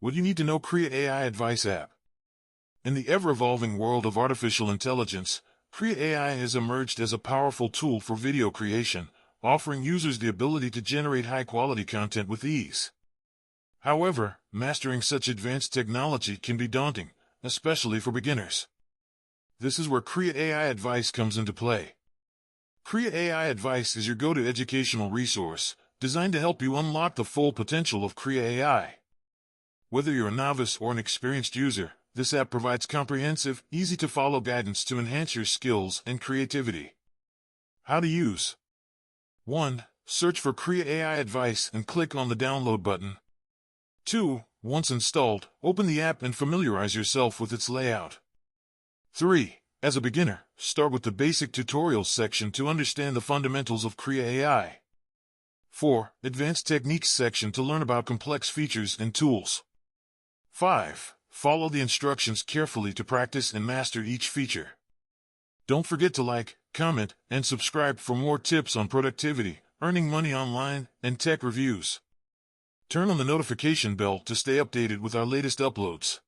What you need to know: Krea AI Advice App. In the ever-evolving world of artificial intelligence, Krea AI has emerged as a powerful tool for video creation, offering users the ability to generate high-quality content with ease. However, mastering such advanced technology can be daunting, especially for beginners. This is where Krea AI Advice comes into play. Krea AI Advice is your go-to educational resource, designed to help you unlock the full potential of Krea AI. Whether you're a novice or an experienced user, this app provides comprehensive, easy-to-follow guidance to enhance your skills and creativity. How to use. 1. Search for Krea AI Advice and click on the download button. 2. Once installed, open the app and familiarize yourself with its layout. 3. As a beginner, start with the basic tutorials section to understand the fundamentals of Krea AI. 4. Advanced Techniques section to learn about complex features and tools. 5. Follow the instructions carefully to practice and master each feature. Don't forget to like, comment, and subscribe for more tips on productivity, earning money online, and tech reviews. Turn on the notification bell to stay updated with our latest uploads.